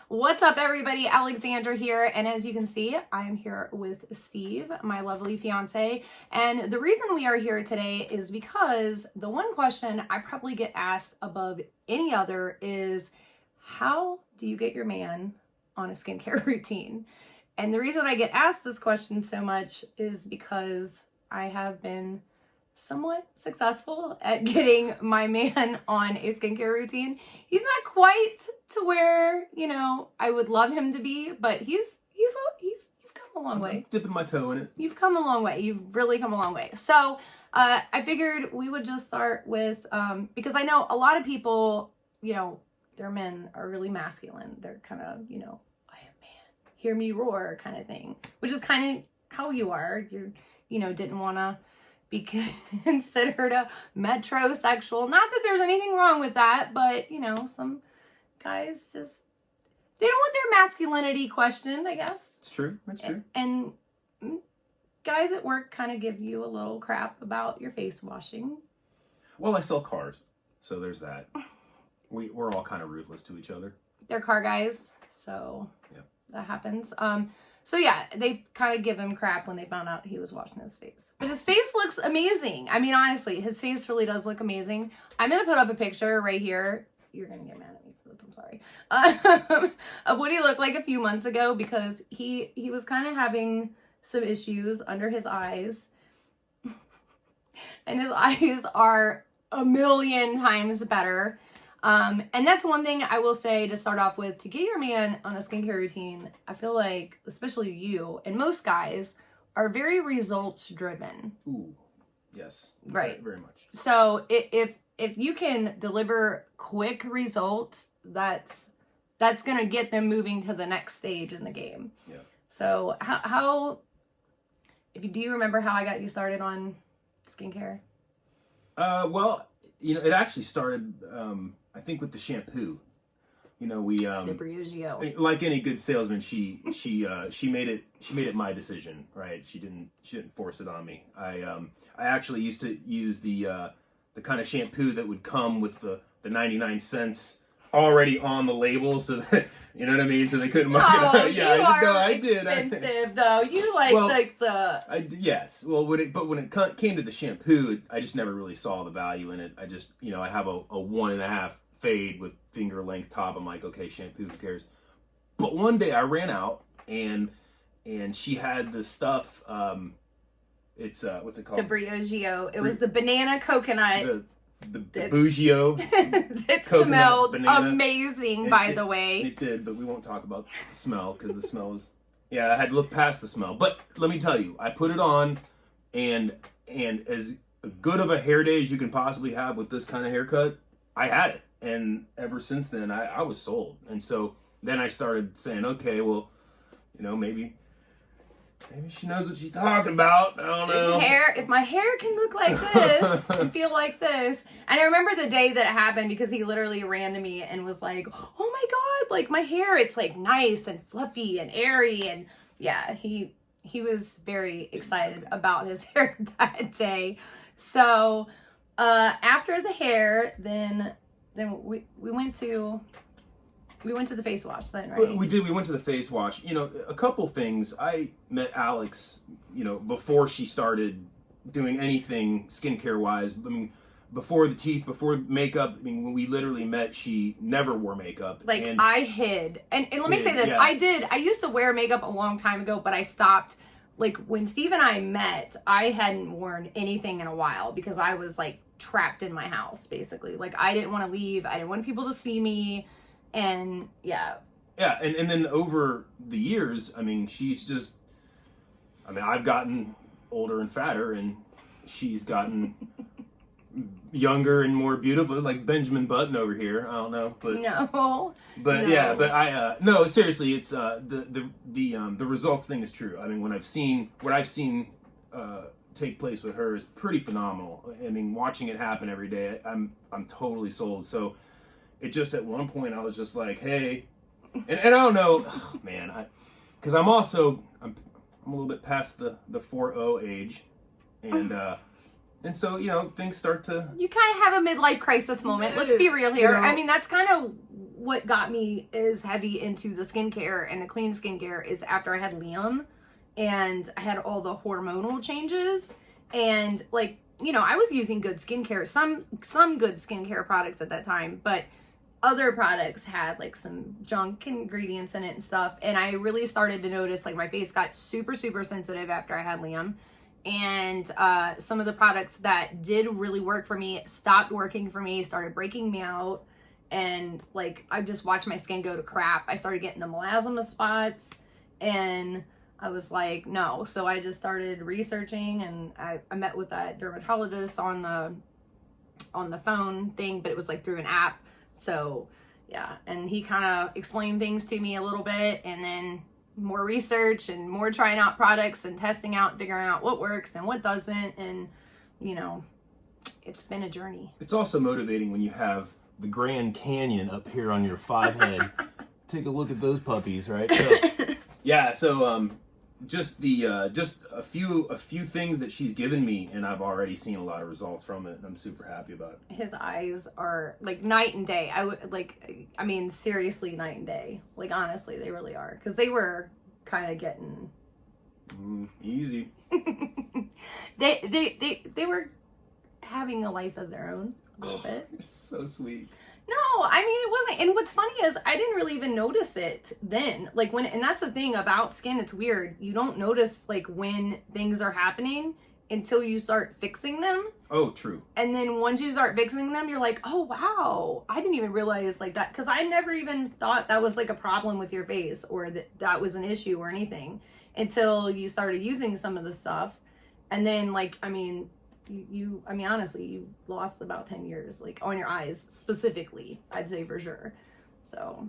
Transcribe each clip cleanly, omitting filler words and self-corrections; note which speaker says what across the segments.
Speaker 1: What's up, everybody? Alexandra here, and as you can see, I'm here with Steve, my lovely fiance. And the reason we are here today is because the one question I probably get asked above any other is, how do you get your man on a skincare routine? And the reason I get asked this question so much is because I have been somewhat successful at getting my man on a skincare routine. He's not quite to where, I would love him to be, but you've come a long way.
Speaker 2: I'm dipping my toe in it.
Speaker 1: You've come a long way. You've really come a long way. So I figured we would just start with, because I know a lot of people, their men are really masculine. They're kind of, I am man, hear me roar kind of thing, which is kind of how you are. You didn't want to be considered a metrosexual. Not that there's anything wrong with that, but some guys just, they don't want their masculinity questioned, I guess.
Speaker 2: It's true. That's true.
Speaker 1: And guys at work kind of give you a little crap about your face washing.
Speaker 2: Well, I sell cars, so there's that. We're all kind of ruthless to each other.
Speaker 1: They're car guys, so
Speaker 2: yeah,
Speaker 1: that happens. So yeah, they kind of give him crap when they found out he was washing his face. But his face looks amazing. I mean, honestly, his face really does look amazing. I'm going to put up a picture right here. You're going to get mad at me for this, I'm sorry. Of what he looked like a few months ago, because he was kind of having some issues under his eyes. And his eyes are a million times better. And that's one thing I will say to start off with, to get your man on a skincare routine. I feel like, especially you and most guys, are very results driven.
Speaker 2: Ooh, yes.
Speaker 1: Right.
Speaker 2: Very much.
Speaker 1: So if you can deliver quick results, that's going to get them moving to the next stage in the game.
Speaker 2: Yeah.
Speaker 1: So do you remember how I got you started on skincare?
Speaker 2: Well, it actually started, I think, with the shampoo. We
Speaker 1: The Briogeo.
Speaker 2: like any good salesman, she made it my decision, right? She didn't force it on me. I actually used to use the kind of shampoo that would come with the 99 cents already on the label, so that, you know what I mean, so they couldn't mark it up. Yeah, I did.
Speaker 1: Expensive though. You
Speaker 2: Yes. Well, when it came to the shampoo, I just never really saw the value in it. I just, I have a 1.5 fade with finger length top. I'm like, okay, shampoo, who cares? But one day I ran out and she had this stuff. It's what's it called?
Speaker 1: The Briogeo. It was the banana coconut.
Speaker 2: The Briogeo.
Speaker 1: It smelled amazing, by the way.
Speaker 2: It did, but we won't talk about the smell because the smell was... Yeah, I had to look past the smell. But let me tell you, I put it on, and as good of a hair day as you can possibly have with this kind of haircut, I had it. And ever since then, I was sold. And so then I started saying, okay, well, maybe she knows what she's talking about. I don't know.
Speaker 1: If my hair can look like this and feel like this. And I remember the day that it happened, because he literally ran to me and was like, oh my God, like my hair, it's like nice and fluffy and airy. And yeah, he was very excited about his hair that day. So after the hair, then we went to the face wash then, right?
Speaker 2: We did. We went to the face wash. A couple things. I met Alex, before she started doing anything skincare-wise. I mean, before the teeth, before makeup. I mean, when we literally met, she never wore makeup.
Speaker 1: And I hid. And let me say this. Yeah. I used to wear makeup a long time ago, but I stopped. Like, when Steve and I met, I hadn't worn anything in a while because I was, like, trapped in my house, basically. Like, I didn't want to leave. I didn't want people to see me. And yeah,
Speaker 2: and then over the years, I mean, I've gotten older and fatter, and she's gotten younger and more beautiful, like Benjamin Button over here. I don't know, but
Speaker 1: no.
Speaker 2: Yeah, but I no, seriously, it's the results thing is true. I mean, what I've seen take place with her is pretty phenomenal. I mean, watching it happen every day, I'm totally sold. So it just, at one point, I was just like, hey, and I don't know, man, because I'm a little bit past the 4-0 age, and And so, you know, things start to...
Speaker 1: You kind of have a midlife crisis moment. Let's be real here.
Speaker 2: You know,
Speaker 1: I mean, that's kind of what got me is heavy into the skincare and the clean skincare is after I had Liam and I had all the hormonal changes. And like, you know, I was using good skincare, some good skincare products at that time, but other products had like some junk ingredients in it and stuff. And I really started to notice like my face got super, super sensitive after I had Liam. And some of the products that did really work for me stopped working for me, started breaking me out. And like, I just watched my skin go to crap. I started getting the melasma spots and I was like, no. So I just started researching and I met with that dermatologist on the phone thing, but it was like through an app. So yeah, and he kind of explained things to me a little bit and then more research and more trying out products and testing out, figuring out what works and what doesn't. And, you know, it's been a journey.
Speaker 2: It's also motivating when you have the Grand Canyon up here on your forehead. Take a look at those puppies, right? So, yeah, so just a few things that she's given me, and I've already seen a lot of results from it, and I'm super happy about it.
Speaker 1: His eyes are like night and day. I mean, seriously, night and day. Like, honestly, they really are. Because they were kind of getting...
Speaker 2: easy.
Speaker 1: they were having a life of their own a little bit.
Speaker 2: You're so sweet.
Speaker 1: No, I mean, it wasn't. And what's funny is I didn't really even notice it then. Like and that's the thing about skin, it's weird. You don't notice like when things are happening until you start fixing them.
Speaker 2: Oh, true.
Speaker 1: And then once you start fixing them, you're like, oh, wow, I didn't even realize like that. Because I never even thought that was like a problem with your face or that was an issue or anything until you started using some of the stuff. And then like, I mean, I mean, honestly, you lost about 10 years, like on your eyes specifically, I'd say for sure. So.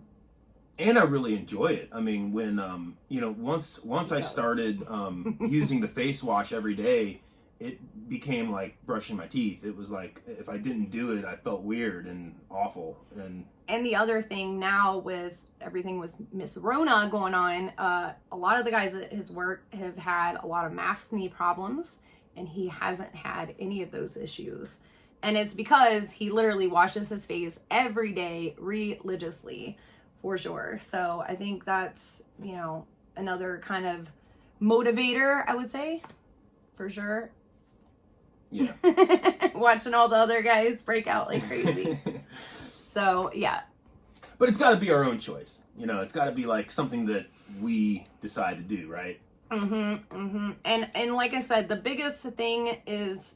Speaker 2: And I really enjoy it. I mean, when, you know, once I started using the face wash every day, it became like brushing my teeth. It was like, if I didn't do it, I felt weird and awful. And
Speaker 1: the other thing now with everything with Miss Rona going on, a lot of the guys at his work have had a lot of mask knee problems. And he hasn't had any of those issues. And it's because he literally washes his face every day religiously, for sure. So I think that's, you know, another kind of motivator, I would say, for sure.
Speaker 2: Yeah.
Speaker 1: Watching all the other guys break out like crazy. So, yeah.
Speaker 2: But it's got to be our own choice. You know, it's got to be like something that we decide to do, right? And like I said, the biggest thing is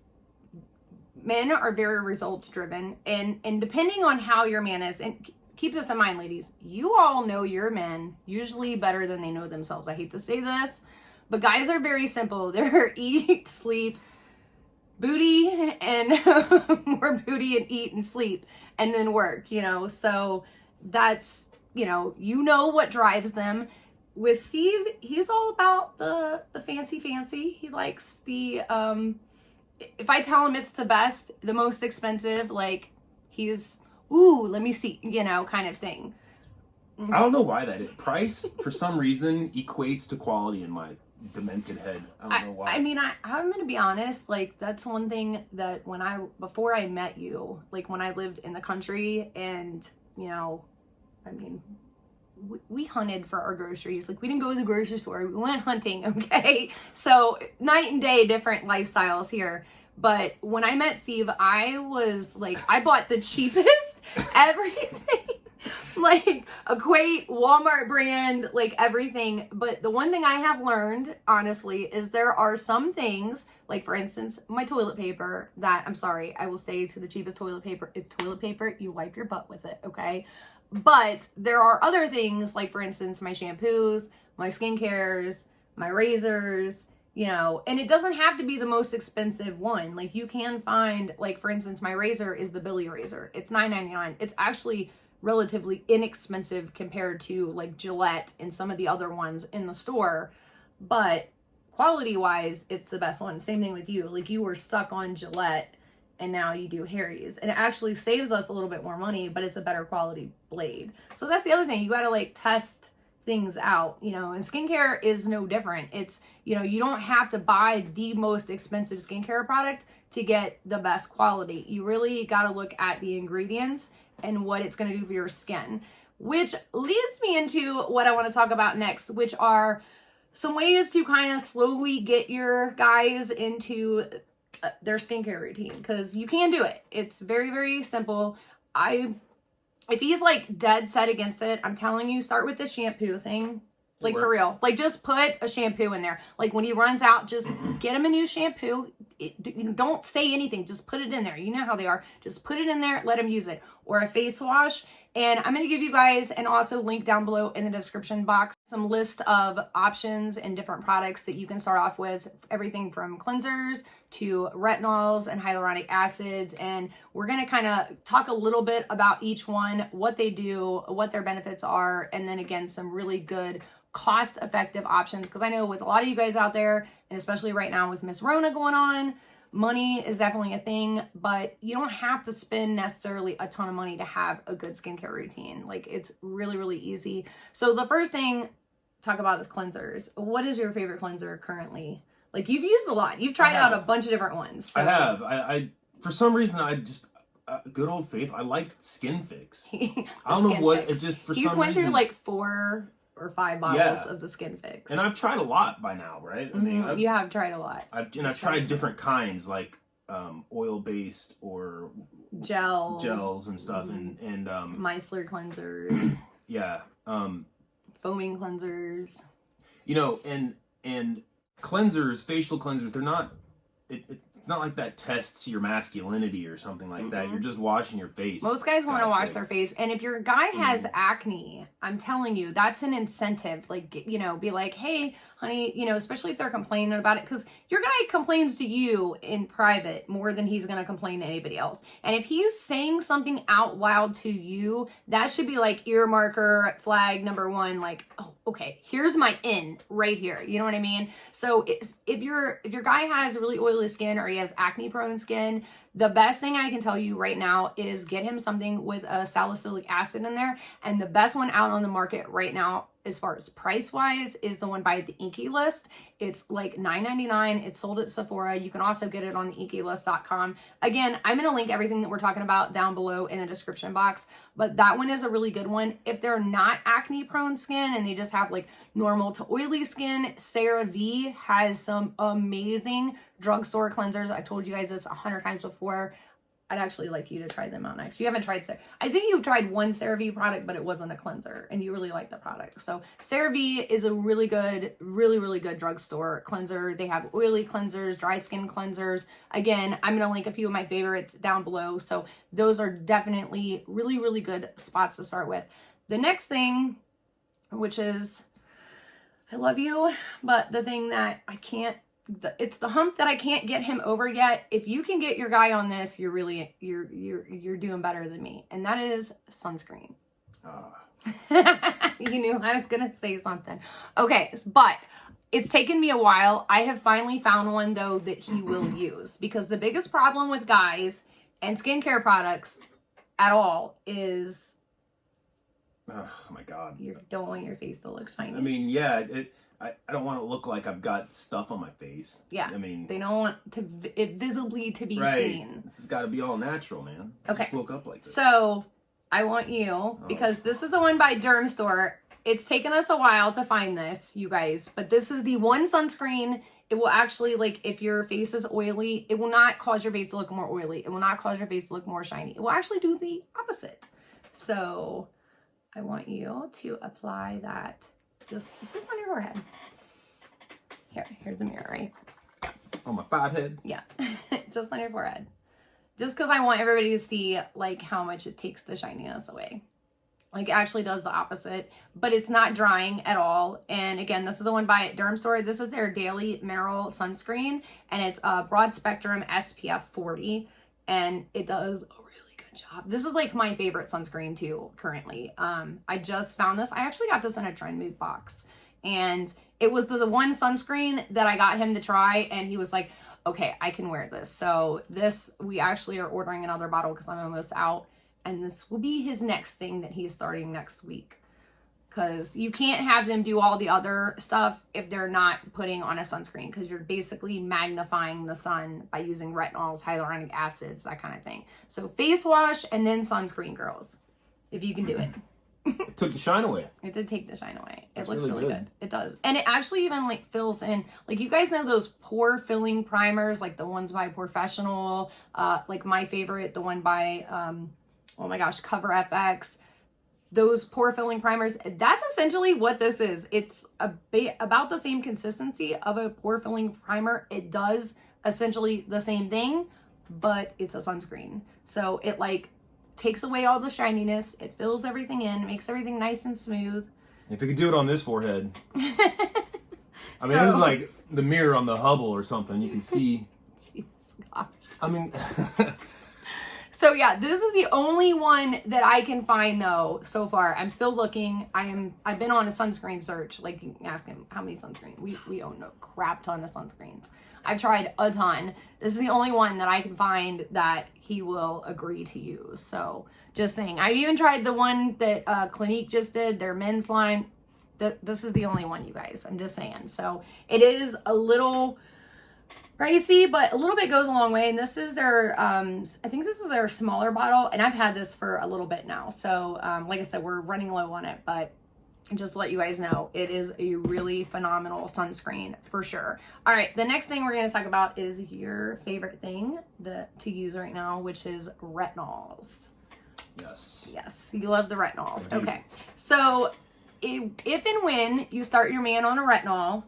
Speaker 2: men are very results driven, and depending on how your man is, and keep this in mind, ladies, you all know your men usually better than they know themselves. I hate to say this, but guys are very simple. They're eat, sleep, booty, and more booty and eat and sleep, and then work, you know. So that's, you know what drives them. With Steve, he's all about the fancy. He likes the, if I tell him it's the best, the most expensive, like, he's, ooh, let me see, you know, kind of thing. I don't know why that is. Price, for some reason, equates to quality in my demented head. I don't know why.
Speaker 1: I mean, I'm going to be honest, like, that's one thing that before I met you, like, when I lived in the country and, you know, I mean, we hunted for our groceries. Like, we didn't go to the grocery store. We went hunting, okay? So, night and day, different lifestyles here. But when I met Steve, I was like, I bought the cheapest everything. Like, Equate, Walmart brand, like, everything. But the one thing I have learned, honestly, is there are some things, like, for instance, my toilet paper, that, I'm sorry, I will say to the cheapest toilet paper, it's toilet paper. You wipe your butt with it, okay? But there are other things, like, for instance, my shampoos, my skincares, my razors, you know, and it doesn't have to be the most expensive one. Like, you can find, like, for instance, my razor is the Billy razor. It's $9.99. It's actually relatively inexpensive compared to, like, Gillette and some of the other ones in the store. But quality-wise, it's the best one. Same thing with you. Like, you were stuck on Gillette, and now you do Harry's, and it actually saves us a little bit more money, but it's a better quality blade. So that's the other thing. You got to like test things out, you know, and skincare is no different. It's, you know, you don't have to buy the most expensive skincare product to get the best quality. You really got to look at the ingredients and what it's going to do for your skin, which leads me into what I want to talk about next, which are some ways to kind of slowly get your guys into their skincare routine, because you can do it. It's very, very simple. If he's like dead set against it, I'm telling you, start with the shampoo thing. Like for real. Like just put a shampoo in there. Like when he runs out, just get him a new shampoo. Don't say anything. Just put it in there. You know how they are. Just put it in there. Let him use it. Or a face wash. And I'm going to give you guys, and also link down below in the description box, some list of options and different products that you can start off with. Everything from cleansers to retinols and hyaluronic acids. And we're going to kind of talk a little bit about each one, what they do, what their benefits are, and then again, some really good cost-effective options. Because I know with a lot of you guys out there, and especially right now with Miss Rona going on, money is definitely a thing, but you don't have to spend necessarily a ton of money to have a good skincare routine. Like it's really, really easy. So the first thing to talk about is cleansers. What is your favorite cleanser currently? Like you've used a lot. You've tried out a bunch of different ones. So.
Speaker 2: I have. I for some reason I just good old faith. I like Skin Fix. I don't know what it's just for some reason.
Speaker 1: He's went through like 4 or 5 bottles of the Skin Fix.
Speaker 2: And I've tried a lot by now, right? I mean,
Speaker 1: you have tried a lot.
Speaker 2: I've tried different kinds, like oil-based or gels and stuff, and
Speaker 1: micellar cleansers.
Speaker 2: Yeah.
Speaker 1: Foaming cleansers.
Speaker 2: You know, and cleansers, facial cleansers, they're not. It's not like that tests your masculinity or something like that. You're just washing your face.
Speaker 1: Most guys want to wash their face. And if your guy has acne, I'm telling you, that's an incentive. Like, you know, be like, hey, honey, you know, especially if they're complaining about it. Because your guy complains to you in private more than he's going to complain to anybody else. And if he's saying something out loud to you, that should be like ear marker, flag number 1. Like, oh, okay, here's my in right here. You know what I mean? So if your guy has really oily skin or he has acne prone skin, the best thing I can tell you right now is get him something with a salicylic acid in there. And the best one out on the market right now, as far as price wise, is the one by the Inky List. It's like $9.99. It's sold at Sephora. You can also get it on inkylist.com. Again, I'm going to link everything that we're talking about down below in the description box, but that one is a really good one. If they're not acne prone skin and they just have like normal to oily skin, Cerave has some amazing drugstore cleansers. I've told you guys this 100 times before. I'd actually like you to try them out next. You haven't tried Cerave. I think you've tried one Cerave product, but it wasn't a cleanser, and you really like the product. So Cerave is a really good, really good drugstore cleanser. They have oily cleansers, dry skin cleansers. Again, I'm going to link a few of my favorites down below. So those are definitely really good spots to start with. The next thing, which is, I love you, but the thing that I can't, it's the hump that I can't get him over yet. If you can get your guy on this, you're really you're doing better than me, and that is sunscreen. You knew I was gonna say something. Okay, but it's taken me a while. I have finally found one though that he will use, because the biggest problem with guys and skincare products at all is,
Speaker 2: oh my God,
Speaker 1: you don't want your face to look shiny.
Speaker 2: I mean, yeah, I don't want to look like I've got stuff on my face.
Speaker 1: Yeah.
Speaker 2: I mean,
Speaker 1: they don't want it visibly to be seen.
Speaker 2: This has got to be all natural, man.
Speaker 1: Okay.
Speaker 2: I just woke up like this.
Speaker 1: So I want you, because this is the one by Dermstore. It's taken us a while to find this, you guys, but this is the one sunscreen. It will actually, like, if your face is oily, it will not cause your face to look more oily. It will not cause your face to look more shiny. It will actually do the opposite. So I want you to apply that just on your forehead. Here's the mirror, right?
Speaker 2: On my forehead?
Speaker 1: Yeah, just on your forehead. Just because I want everybody to see, like, how much it takes the shininess away. Like, it actually does the opposite, but it's not drying at all. And again, this is the one by Dermstore. This is their daily mineral sunscreen, and it's a broad spectrum SPF 40, and it does a really good job. This is like my favorite sunscreen too currently. I just found this. I actually got this in a Trend Move box, and it was the one sunscreen that I got him to try, and he was like, okay, I can wear this. So this, we actually are ordering another bottle because I'm almost out. And this will be his next thing that he's starting next week. because you can't have them do all the other stuff if they're not putting on a sunscreen, because you're basically magnifying the sun by using retinols, hyaluronic acids, that kind of thing. So face wash and then sunscreen, girls, if you can do it.
Speaker 2: It took the shine away.
Speaker 1: It did take the shine away. It
Speaker 2: That's
Speaker 1: looks
Speaker 2: really
Speaker 1: really good. It does. And it actually even like fills in, like, you guys know those pore filling primers, like the ones by Professional, like my favorite, the one by, oh my gosh, Cover FX. Those pore filling primers, that's essentially what this is. It's about the same consistency of a pore filling primer. It does essentially the same thing, but it's a sunscreen. So it like takes away all the shininess. It fills everything in, makes everything nice and smooth.
Speaker 2: If you could do it on this forehead. I mean, this is like the mirror on the Hubble or something. You can see.
Speaker 1: Jesus gosh.
Speaker 2: I mean.
Speaker 1: So yeah, this is the only one that I can find though so far. I'm still looking. I've been on a sunscreen search. Like, you can ask him how many sunscreens. We own a crap ton of sunscreens. I've tried a ton. This is the only one that I can find that he will agree to use. So just saying. I even tried the one that Clinique just did, their men's line. This is the only one, you guys. I'm just saying. So it is a little pricey, but a little bit goes a long way. And this is their, I think this is their smaller bottle. And I've had this for a little bit now. So like I said, we're running low on it, but just to let you guys know, it is a really phenomenal sunscreen for sure. All right, the next thing we're going to talk about is your favorite thing to use right now, which is retinols.
Speaker 2: Yes.
Speaker 1: Yes, you love the retinols. Okay, so if and when you start your man on a retinol,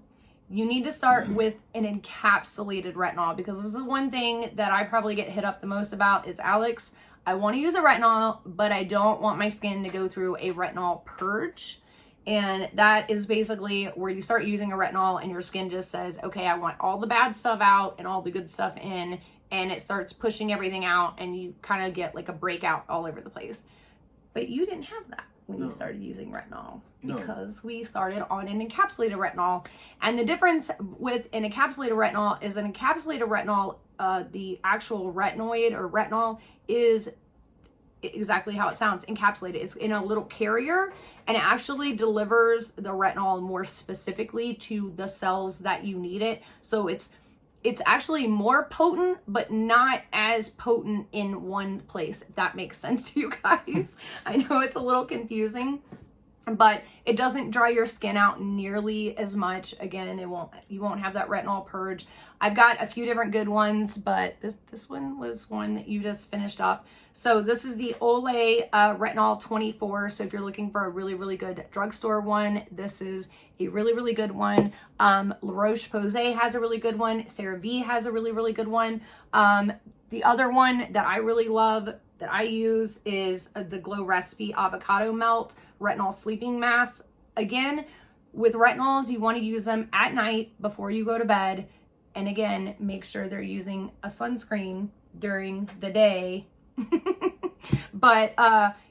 Speaker 1: you need to start with an encapsulated retinol, because this is one thing that I probably get hit up the most about is, Alex, I want to use a retinol, but I don't want my skin to go through a retinol purge. And that is basically where you start using a retinol and your skin just says, okay, I want all the bad stuff out and all the good stuff in, and it starts pushing everything out, and you kind of get like a breakout all over the place. But you didn't have that when you started using retinol, because we started on an encapsulated retinol. And the difference with an encapsulated retinol is an encapsulated retinol, the actual retinoid or retinol is exactly how it sounds, encapsulated. It's in a little carrier, and it actually delivers the retinol more specifically to the cells that you need it. So it's actually more potent, but not as potent in one place, if that makes sense to you guys. I know it's a little confusing, but it doesn't dry your skin out nearly as much. Again, you won't have that retinol purge. I've got a few different good ones, but this one was one that you just finished up. So this is the Olay Retinol 24. So if you're looking for a really, really good drugstore one, this is a really, really good one. La Roche-Posay has a really good one. Cerave has a really, really good one. The other one that I really love that I use is the Glow Recipe Avocado Melt Retinol Sleeping Mask. Again, with retinols, you want to use them at night before you go to bed. And again, make sure they're using a sunscreen during the day. But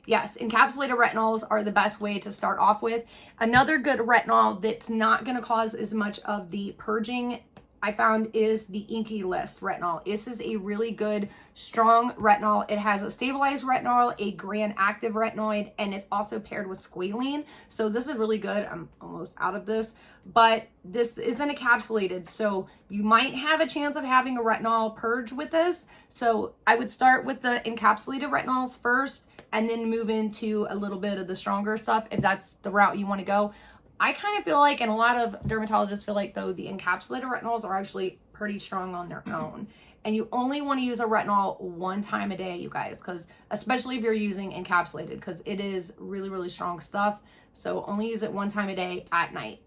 Speaker 1: yes, encapsulated retinols are the best way to start off with. Another good retinol that's not going to cause as much of the purging I found is the Inky List retinol. This is a really good, strong retinol. It has a stabilized retinol, a gram active retinoid, and it's also paired with squalene. So this is really good. I'm almost out of this, but this isn't encapsulated. So you might have a chance of having a retinol purge with this. So I would start with the encapsulated retinols first, and then move into a little bit of the stronger stuff if that's the route you want to go. I kind of feel like, and a lot of dermatologists feel like, though, the encapsulated retinols are actually pretty strong on their own. And you only want to use a retinol one time a day, you guys, because especially if you're using encapsulated, because it is really, really strong stuff. So only use it one time a day at night.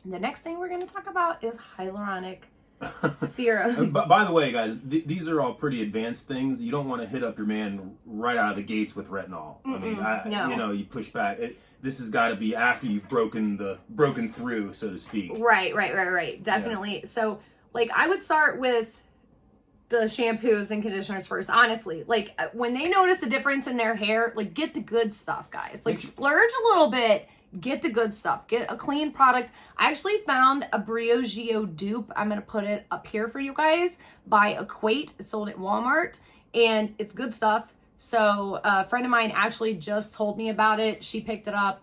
Speaker 1: And the next thing we're going to talk about is hyaluronic serum.
Speaker 2: By the way, guys, these are all pretty advanced things. You don't want to hit up your man right out of the gates with retinol. I mean, no. You push back. This has got to be after you've broken through, so to speak.
Speaker 1: Right. Definitely. Yeah. So, like, I would start with the shampoos and conditioners first, honestly. Like, when they notice a difference in their hair, like, get the good stuff, guys. Like, splurge a little bit. Get the good stuff. Get a clean product. I actually found a Briogeo dupe. I'm going to put it up here for you guys by Equate. It's sold at Walmart, and it's good stuff. So a friend of mine actually just told me about it. She picked it up.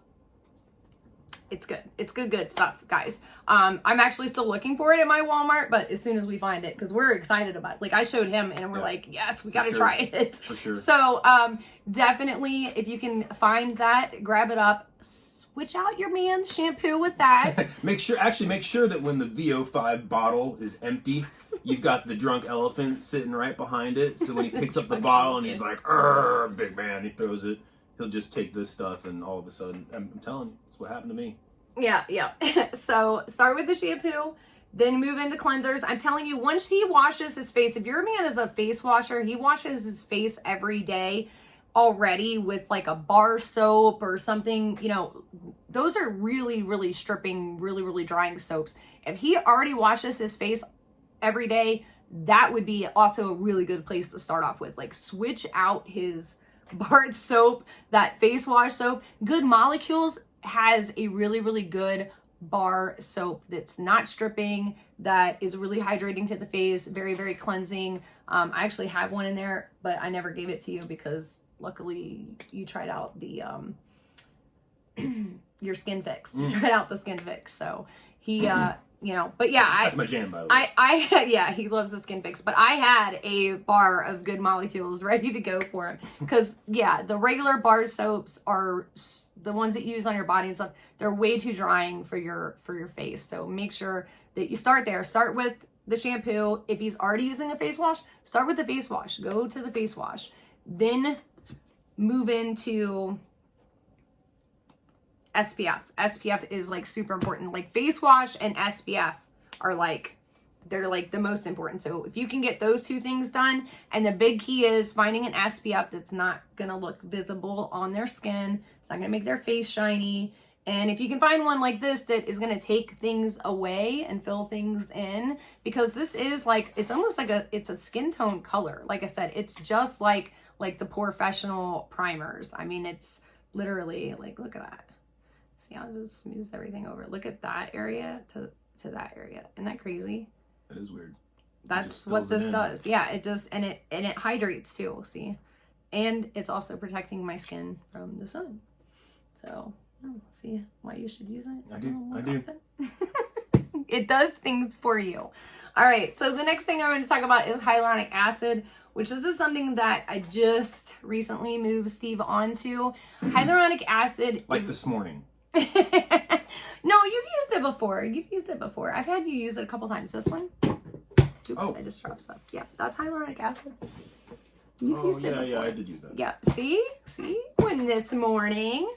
Speaker 1: It's good. It's good stuff, guys. I'm actually still looking for it at my Walmart, but as soon as we find it, because we're excited about it. Like, I showed him and we're like, yes, we got to try it.
Speaker 2: For sure.
Speaker 1: So definitely, if you can find that, grab it up. Switch out your man's shampoo with that.
Speaker 2: make sure that when the VO5 bottle is empty, you've got the drunk elephant sitting right behind it. So when he picks up the bottle and he's like, big man, he throws it. He'll just take this stuff, and all of a sudden, I'm telling you, that's what happened to me.
Speaker 1: Yeah. So start with the shampoo, then move into cleansers. I'm telling you, once he washes his face, if your man is a face washer, he washes his face every day already with like a bar soap or something. You know, those are really, really stripping, really, really drying soaps. If he already washes his face every day, that would be also a really good place to start off with. Like, switch out his bar soap, that face wash soap. Good Molecules has a really, really good bar soap that's not stripping, that is really hydrating to the face, very, very cleansing. I actually have one in there, but I never gave it to you because luckily you tried out the your Skin Fix. You tried out the Skin Fix, so he you know, but yeah,
Speaker 2: that's my jam, by the way.
Speaker 1: Yeah, he loves the Skin Fix, but I had a bar of Good Molecules ready to go for him because yeah, the regular bar soaps are the ones that you use on your body and stuff. They're way too drying for your face. So make sure that you start there. Start with the shampoo. If he's already using a face wash, start with the face wash. Go to the face wash, then move into SPF. SPF is like super important. Like, face wash and SPF are like, they're like the most important. So if you can get those two things done, and the big key is finding an SPF that's not gonna look visible on their skin. It's not gonna make their face shiny. And if you can find one like this that is gonna take things away and fill things in, because this is like, it's almost like it's a skin tone color. Like I said, it's just like the professional primers. I mean, it's literally like, look at that. See how it just smooths everything over. Look at that area to that area. Isn't that crazy?
Speaker 2: That is weird.
Speaker 1: That's what this does. Yeah, it just, and it hydrates too, see? And it's also protecting my skin from the sun. So, see why you should use it?
Speaker 2: I do.
Speaker 1: It does things for you. All right, so the next thing I'm going to talk about is hyaluronic acid, which this is something that I just recently moved Steve onto. Hyaluronic acid
Speaker 2: this morning.
Speaker 1: No, you've used it before. I've had you use it a couple times. This one. Oops, I just dropped stuff. Yeah, that's hyaluronic acid. You've used it before.
Speaker 2: Yeah, I did use that.
Speaker 1: Yeah, see? When this morning.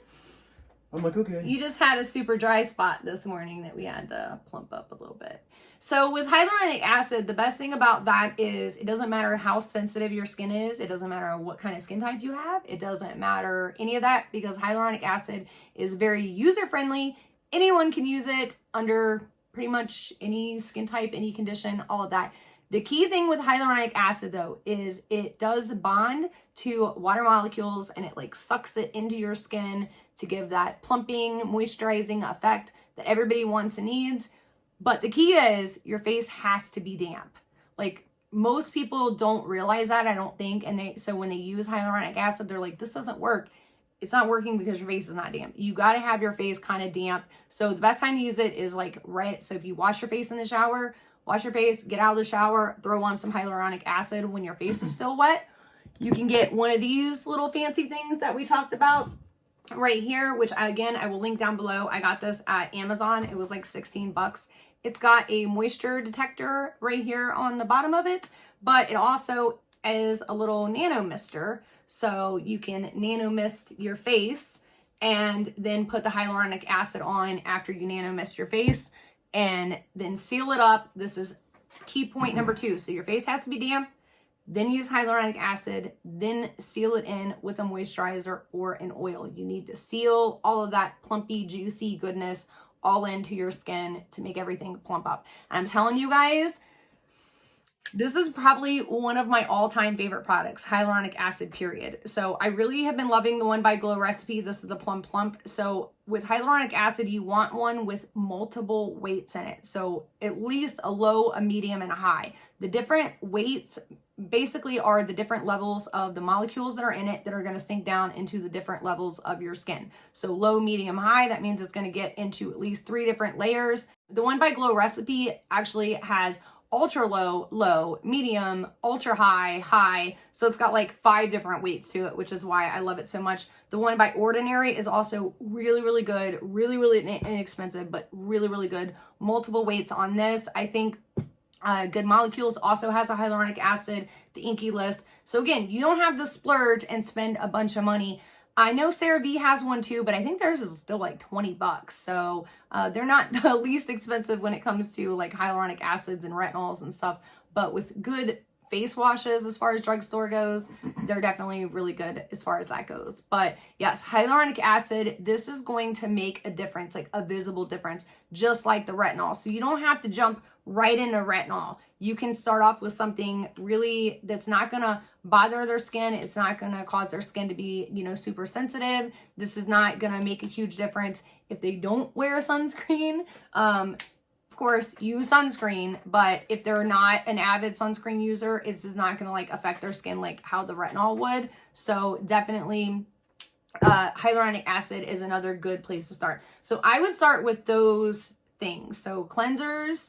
Speaker 2: I'm like, okay.
Speaker 1: You just had a super dry spot this morning that we had to plump up a little bit. So with hyaluronic acid, the best thing about that is it doesn't matter how sensitive your skin is. It doesn't matter what kind of skin type you have. It doesn't matter any of that, because hyaluronic acid is very user-friendly. Anyone can use it under pretty much any skin type, any condition, all of that. The key thing with hyaluronic acid though is it does bond to water molecules, and it like sucks it into your skin to give that plumping, moisturizing effect that everybody wants and needs. But the key is your face has to be damp. Like, most people don't realize that, I don't think. And so when they use hyaluronic acid, they're like, this doesn't work. It's not working because your face is not damp. You got to have your face kind of damp. So the best time to use it is like so if you wash your face in the shower, wash your face, get out of the shower, throw on some hyaluronic acid when your face is still wet. You can get one of these little fancy things that we talked about right here, which again, I will link down below. I got this at Amazon. It was like 16 bucks. It's got a moisture detector right here on the bottom of it, but it also is a little nano mister. So you can nano mist your face and then put the hyaluronic acid on after you nano mist your face, and then seal it up. This is key point number 2. So your face has to be damp, then use hyaluronic acid, then seal it in with a moisturizer or an oil. You need to seal all of that plumpy, juicy goodness all into your skin to make everything plump up. And I'm telling you guys, This is probably one of my all-time favorite products, hyaluronic acid, period. So I really have been loving the One by Glow recipe. This is the Plum Plump. So with hyaluronic acid, you want one with multiple weights in it. So at least a low, a medium, and a high. The different weights basically are the different levels of the molecules that are in it that are going to sink down into the different levels of your skin. So low, medium, high, that means it's going to get into at least 3 different layers. The One by Glow recipe actually has ultra low, low, medium, ultra high, high. So it's got like 5 different weights to it, which is why I love it so much. The One by Ordinary is also really, really good, really, really inexpensive, but really, really good. Multiple weights on this. I think Good Molecules also has a hyaluronic acid, the Inky List. So again, you don't have to splurge and spend a bunch of money. I know Cerave has one too, but I think theirs is still like 20 bucks. So they're not the least expensive when it comes to like hyaluronic acids and retinols and stuff. But with good face washes, as far as drugstore goes, they're definitely really good as far as that goes. But yes, hyaluronic acid, this is going to make a difference, like a visible difference, just like the retinol. So you don't have to jump right into retinol. You can start off with something really that's not going to bother their skin. It's not going to cause their skin to be, you know, super sensitive. This is not going to make a huge difference if they don't wear sunscreen. Of course, use sunscreen, but if they're not an avid sunscreen user, this is not going to like affect their skin like how the retinol would. So definitely hyaluronic acid is another good place to start. So I would start with those things. So cleansers,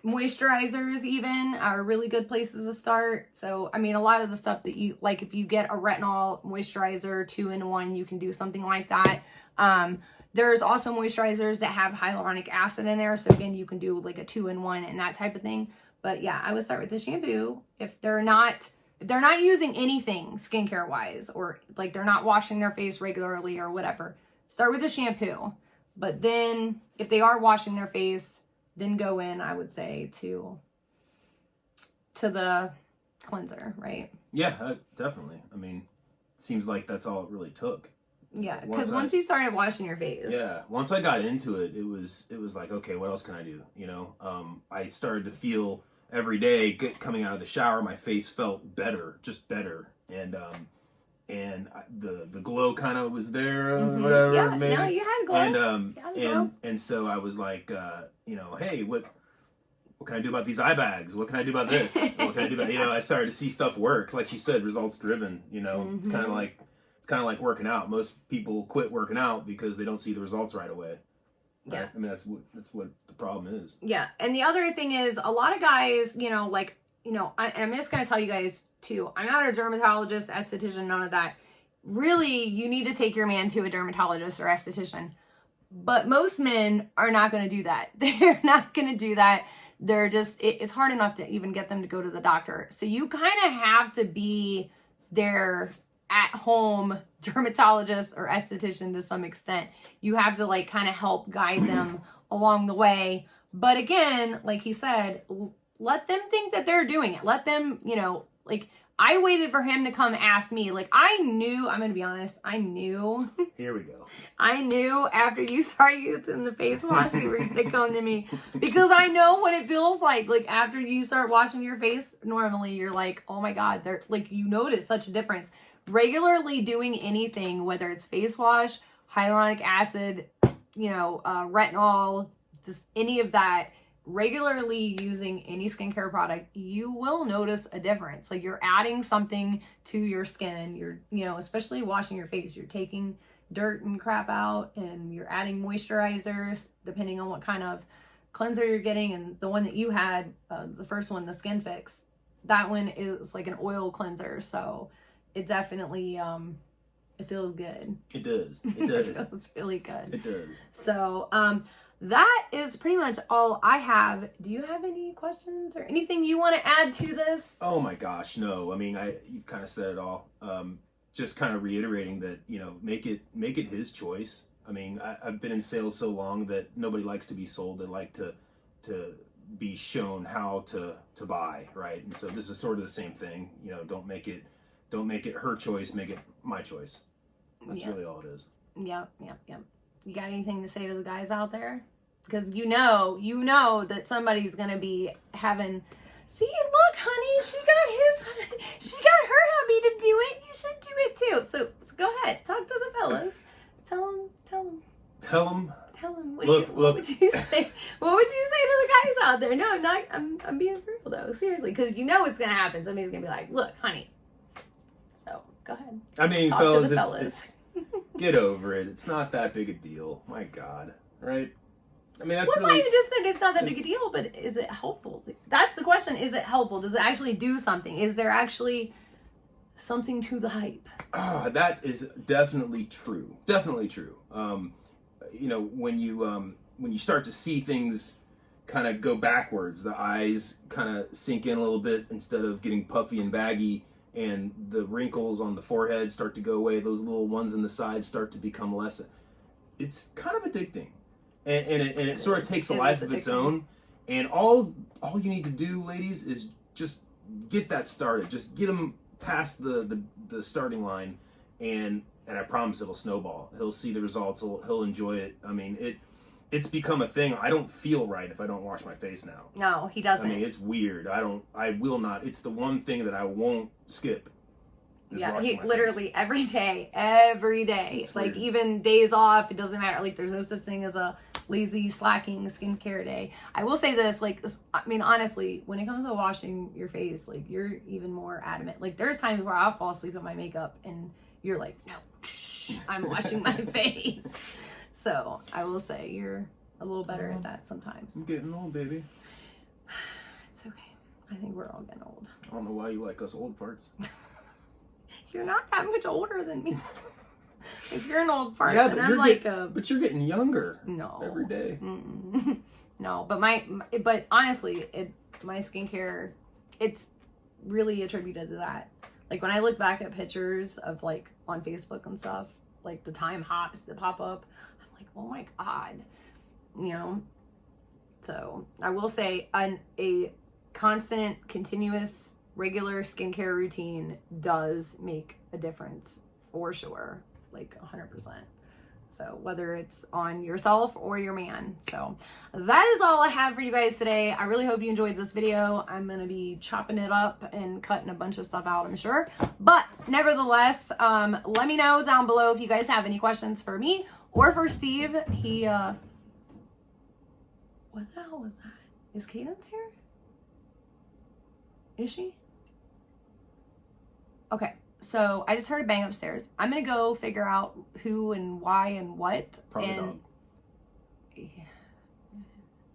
Speaker 1: moisturizers even are really good places to start. So I mean, a lot of the stuff that you like, if you get a retinol moisturizer 2-in-1, you can do something like that. There's also moisturizers that have hyaluronic acid in there, so again, you can do like a 2-in-1 and that type of thing. But yeah, I would start with the shampoo. If they're not using anything skincare wise, or like they're not washing their face regularly or whatever, start with the shampoo. But then if they are washing their face, then go in, I would say, to the cleanser, right?
Speaker 2: Yeah, definitely. I mean, seems like that's all it really took.
Speaker 1: Yeah, because once you started washing your face.
Speaker 2: Yeah, once I got into it, it was like, okay, what else can I do? You know, I started to feel every day coming out of the shower, my face felt better, just better, and the glow kind of was there, whatever.
Speaker 1: Yeah,
Speaker 2: maybe.
Speaker 1: No, you had glow.
Speaker 2: And so I was like, you know, hey, what can I do about these eye bags? What can I do about this? What can I do about, you know, I started to see stuff work. Like you said, results driven, you know, it's kind of like working out. Most people quit working out because they don't see the results right away. Right?
Speaker 1: Yeah.
Speaker 2: I mean, that's what the problem is.
Speaker 1: Yeah. And the other thing is, a lot of guys, you know, like, you know, I'm just going to tell you guys too, I'm not a dermatologist, esthetician, none of that. Really, you need to take your man to a dermatologist or esthetician. But most men are not going to do that. They're not going to do that. They're just, it's hard enough to even get them to go to the doctor. So you kind of have to be their at-home dermatologist or esthetician to some extent. You have to like kind of help guide them along the way. But again, like he said, let them think that they're doing it. Let them, you know, like I waited for him to come ask me. Like I knew, I'm going to be honest, I knew.
Speaker 2: Here we go.
Speaker 1: I knew after you start using the face wash, you were going to come to me because I know what it feels like. Like after you start washing your face, normally you're like, oh my God, they're like, you notice such a difference. Regularly doing anything, whether it's face wash, hyaluronic acid, you know, retinol, just any of that, regularly using any skincare product, you will notice a difference. Like you're adding something to your skin. You're, you know, especially washing your face, you're taking dirt and crap out and you're adding moisturizers depending on what kind of cleanser you're getting. And the one that you had, the first one, the Skin Fix, that one is like an oil cleanser. So it definitely, it feels good.
Speaker 2: It does. It does.
Speaker 1: It feels really good.
Speaker 2: It does.
Speaker 1: So, that is pretty much all I have. Do you have any questions or anything you want to add to this?
Speaker 2: Oh my gosh, no. I mean, you've kind of said it all. Just kind of reiterating that, you know, make it his choice. I mean, I've been in sales so long that nobody likes to be sold. They like to be shown how to buy, right? And so this is sort of the same thing. You know, don't make it her choice, make it my choice. That's really all it is.
Speaker 1: Yep. You got anything to say to the guys out there? Because you know that somebody's going to be having See, look, honey, she got her hubby to do it. You should do it too. So go ahead, talk to the fellas. Tell them. What would you say? What would you say to the guys out there? No, I'm being for real though. Seriously, because you know what's gonna happen. Somebody's gonna be like, look, honey. So go ahead.
Speaker 2: I mean,
Speaker 1: talk
Speaker 2: fellas,
Speaker 1: to the
Speaker 2: it's get over it. It's not that big a deal. My God, right? I mean, that's
Speaker 1: well, you just said it's not that big a deal, but is it helpful? That's the question. Is it helpful? Does it actually do something? Is there actually something to the hype?
Speaker 2: That is definitely true. Definitely true. You know, when you start to see things kind of go backwards, the eyes kind of sink in a little bit instead of getting puffy and baggy, and the wrinkles on the forehead start to go away. Those little ones in the side start to become less. It's kind of addicting. And it sort of takes a life of its own. And all you need to do, ladies, is just get that started. Just get him past the starting line, and I promise it'll snowball. He'll see the results. He'll enjoy it. I mean, it's become a thing. I don't feel right if I don't wash my face now.
Speaker 1: No, he doesn't.
Speaker 2: I mean, it's weird. I will not. It's the one thing that I won't skip.
Speaker 1: Yeah, he literally every day. It's like even days off, it doesn't matter. Like there's no such thing as a lazy, slacking skincare day. I will say this, like, I mean, honestly, when it comes to washing your face, like you're even more adamant. Like there's times where I'll fall asleep with my makeup and you're like, no, I'm washing my face. So I will say you're a little better at that sometimes.
Speaker 2: I'm getting old, baby.
Speaker 1: It's okay. I think we're all getting old.
Speaker 2: I don't know why you like us old farts.
Speaker 1: You're not that much older than me. If you're an old fart,
Speaker 2: yeah,
Speaker 1: then I'm like
Speaker 2: but you're getting younger.
Speaker 1: No.
Speaker 2: Every day.
Speaker 1: No, but honestly, my skincare, it's really attributed to that. Like when I look back at pictures of like on Facebook and stuff, like the time hops that pop up, I'm like, oh my God, you know? So I will say a constant, continuous, regular skincare routine does make a difference for sure, like 100%. So whether it's on yourself or your man. So that is all I have for you guys today. I really hope you enjoyed this video. I'm going to be chopping it up and cutting a bunch of stuff out, I'm sure. But nevertheless, let me know down below if you guys have any questions for me or for Steve. What the hell was that? Is Cadence here? Is she? Okay. So I just heard a bang upstairs. I'm going to go figure out who and why and what.
Speaker 2: Probably the dog.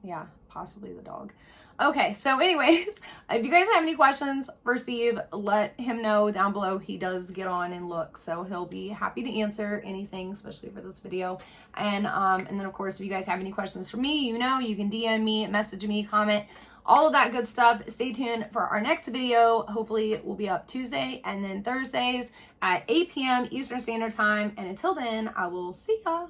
Speaker 1: Yeah, possibly the dog. Okay, so anyways, if you guys have any questions for Steve, let him know down below. He does get on and look, so he'll be happy to answer anything, especially for this video. And then of course, if you guys have any questions for me, you know, you can DM me, message me, comment, all of that good stuff. Stay tuned for our next video. Hopefully it will be up Tuesday and then Thursdays at 8 p.m. Eastern Standard Time. And until then, I will see ya.